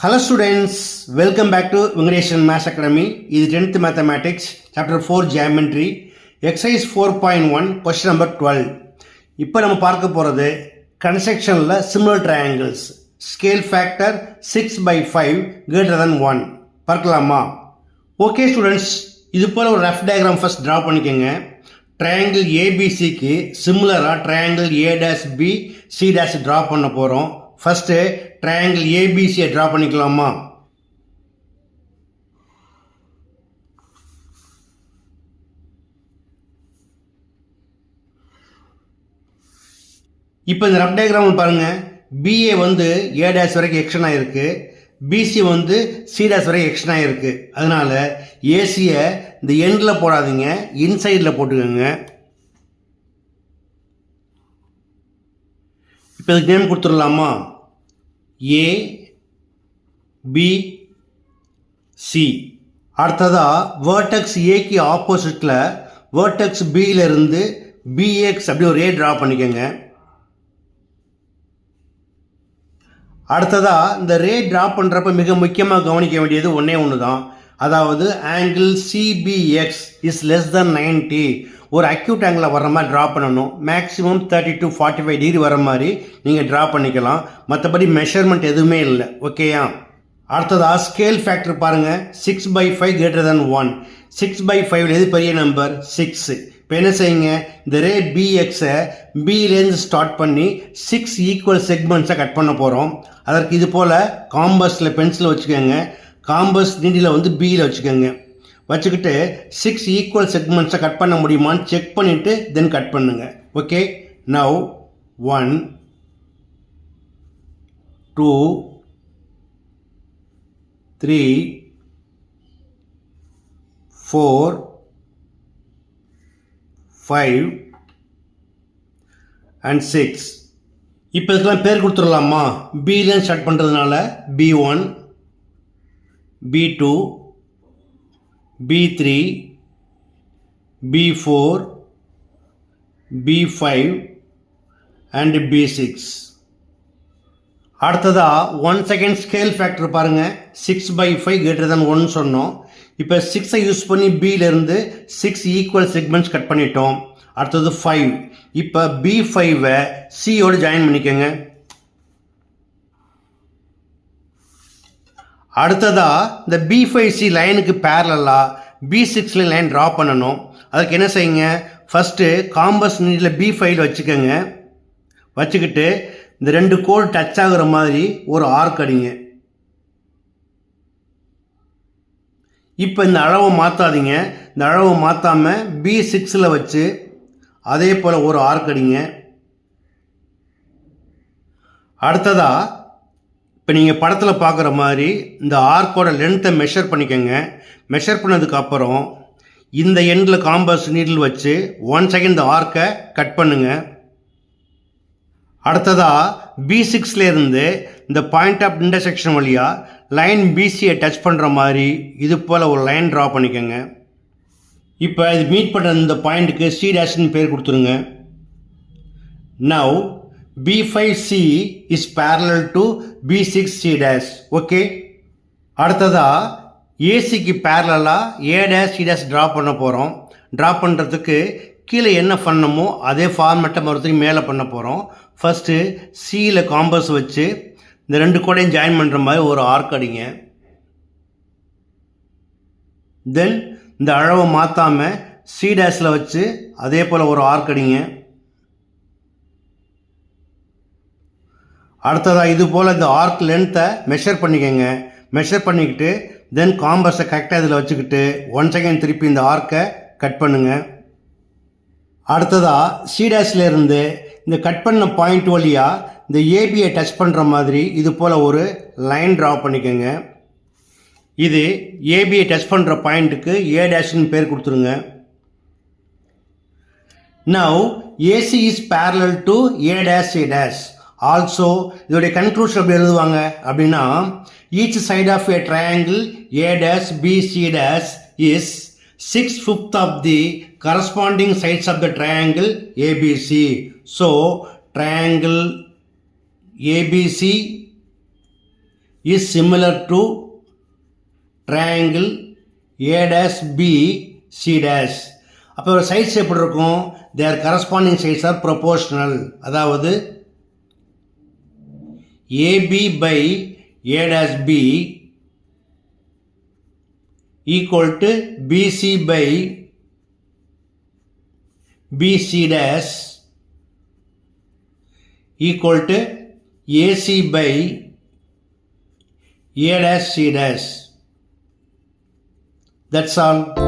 Hello students, welcome back to Vengadeshan Maths Academy. This is 10th Mathematics, Chapter 4 Geometry, Exercise 4.1, Question number 12. இப்போ நம்ம பார்க்க போகிறது கன்ஸ்ட்ரக்ஷனில் similar triangles, scale factor 6/5 greater than 1. பார்க்கலாமா? Okay students, இது போல் ஒரு rough diagram first draw பண்ணிக்கோங்க. Triangle ஏபிசிக்கு சிமிலராக triangle ஏ-பி C- draw பண்ண போகிறோம். ஃபஸ்ட்டு ட்ரையாங்கிள் ஏபிசியை ட்ரா பண்ணிக்கலாமா? இப்போ இந்த ரஃப் டயக்ராம் பாருங்கள். பிஏ வந்து ஏ டேஷ் வரைக்கும் எக்ஸ்டன் ஆகிருக்கு, பிசி வந்து சி டேஷ் வரைக்கும் எக்ஸ்டன் ஆகிருக்கு. அதனால் ஏசியை இந்த எண்டில் போடாதீங்க, இன்சைடில் போட்டுக்கோங்க. இப்போ இதுக்கு நேம் கொடுத்துடலாமா? ஏ பி சி. அடுத்ததாக வேர்டெக்ஸ் ஏக்கு ஆப்போசிட்டில் வேர்டெக்ஸ் பியிலிருந்து பிஎக்ஸ் அப்படி ஒரு ரே ட்ரா பண்ணிக்கோங்க. அடுத்ததாக இந்த ரே ட்ரா பண்ணுறப்ப மிக முக்கியமாக கவனிக்க வேண்டியது ஒன்று தான். அதாவது angle CBX is less than 90. ஒரு அக்யூட் ஆங்கிளில் வர்ற மாதிரி ட்ரா பண்ணணும். மேக்ஸிமம் 30 to 45 டிகிரி வர மாதிரி நீங்கள் ட்ரா பண்ணிக்கலாம். மற்றபடி மெஷர்மெண்ட் எதுவுமே இல்லை. ஓகேயா? அடுத்ததாக ஸ்கேல் ஃபேக்டர் பாருங்கள். 6/5 greater than 1. 6/5 எது பெரிய நம்பர்? 6. இப்போ என்ன செய்யுங்க, இந்த ரே பிஎக்ஸை பியிலேருந்து ஸ்டார்ட் பண்ணி 6 ஈக்குவல் செக்மெண்ட்ஸை கட் பண்ண போகிறோம். அதற்கு இது போல் காம்பஸில் பென்சிலை வச்சுக்கோங்க. காம்பஸ் நீடியில் வந்து பியில் வச்சுக்கோங்க. வச்சுக்கிட்டு 6 ஈக்குவல் செக்மெண்ட்ஸை கட் பண்ண முடியுமான்னு செக் பண்ணிவிட்டு தென் கட் பண்ணுங்கள். Okay, now 1 2 3 4 5 and 6. இப்போ இதுக்கெல்லாம் பேர் கொடுத்துடலாமா? பிலேருந்து ஸ்டார்ட் பண்ணுறதுனால B1 B2 B3 B4 B5 and B6. அடுத்ததாக 1 செகண்ட் ஸ்கேல் ஃபேக்டர் பாருங்கள். 6/5 greater than 1 சொன்னோம். இப்போ 6ஐ யூஸ் பண்ணி பியிலேருந்து 6 ஈக்குவல் செக்மெண்ட்ஸ் கட் பண்ணிட்டோம். அடுத்தது 5. இப்போ B5ஐ சியோடு ஜாயின் பண்ணிக்கோங்க. அடுத்ததாக இந்த B5C லைனுக்கு பேரலாக B6 லைன் ட்ரா பண்ணணும். அதுக்கு என்ன செய்யுங்க, ஃபஸ்ட்டு காம்பஸ் நீடில் B5 வச்சுக்கோங்க. வச்சுக்கிட்டு இந்த 2 கோடு டச் ஆகுற மாதிரி ஒரு ஆர்க் அடிங்க. இப்போ இந்த அளவை மாற்றாதீங்க. இந்த அளவை மாற்றாமல் B6 வச்சு அதே போல் ஒரு ஆர்க் அடிங்க. அடுத்ததாக இப்போ நீங்கள் படத்தில் பார்க்குற மாதிரி இந்த ஆர்க்கோட லென்த்தை மெஷர் பண்ணிக்கோங்க. மெஷர் பண்ணதுக்கப்புறம் இந்த எண்டில் காம்பஸ் நீடில் வச்சு 1 செகண்ட் இந்த ஆர்க்கை கட் பண்ணுங்கள். அடுத்ததாக B6லேருந்து இந்த பாயிண்ட் ஆஃப் இன்டர்செக்ஷன் வழியாக லைன் பிசியை டச் பண்ணுற மாதிரி இது போல் ஒரு லைன் ட்ரா பண்ணிக்கோங்க. இப்போ இது மீட் பண்ணுற இந்த பாயிண்ட்டுக்கு C' பேர் கொடுத்துருங்க. Now B5C is parallel to B6C'. Okay, அடுத்ததாக ஏசிக்கு பேரலாக A' ட்ரா பண்ண போகிறோம். ட்ரா பண்ணுறதுக்கு கீழே என்ன பண்ணணுமோ அதே ஃபார்மெட்டை மறுபடியும் மேலே பண்ண போகிறோம். ஃபஸ்ட்டு சியில் காம்பஸ் வச்சு இந்த 2 கோடையும் ஜாயின் பண்ணுற மாதிரி ஒரு ஆர்க் அடிங்க. தென் இந்த அளவை மாற்றாமல் C' வச்சு அதே போல் ஒரு ஆர்க் அடிங்க. அடுத்ததாக இது போல் இந்த ஆர்க் லென்த்தை மெஷர் பண்ணிக்கோங்க. மெஷர் பண்ணிக்கிட்டு தென் காம்பஸை கரெக்டாக இதில் வச்சுக்கிட்டு 1 செகண்ட் திருப்பி இந்த ஆர்க்கை கட் பண்ணுங்கள். அடுத்ததாக C'-லேருந்து இந்த கட் பண்ண பாயிண்ட் வழியாக இந்த ஏபியை டச் பண்ணுற மாதிரி இது போல் ஒரு லைன் ட்ரா பண்ணிக்கோங்க. இது ஏபியை டச் பண்ணுற பாயிண்ட்டுக்கு A' பேர் கொடுத்துருங்க. Now AC is parallel to A'. Also இதோடைய கன்க்ளூஷன் எப்படி எழுதுவாங்க அப்படின்னா, each side of a triangle A'BC' is 6/5 of the corresponding sides of the triangle ABC. So triangle ABC is similar to triangle A dash B C dash. அப்போ ஒரு sides எப்படி இருக்கும்? their corresponding sides are proportional. அதாவது AB by A dash B equal to BC by BC dash equal to AC by A dash C dash. That's all.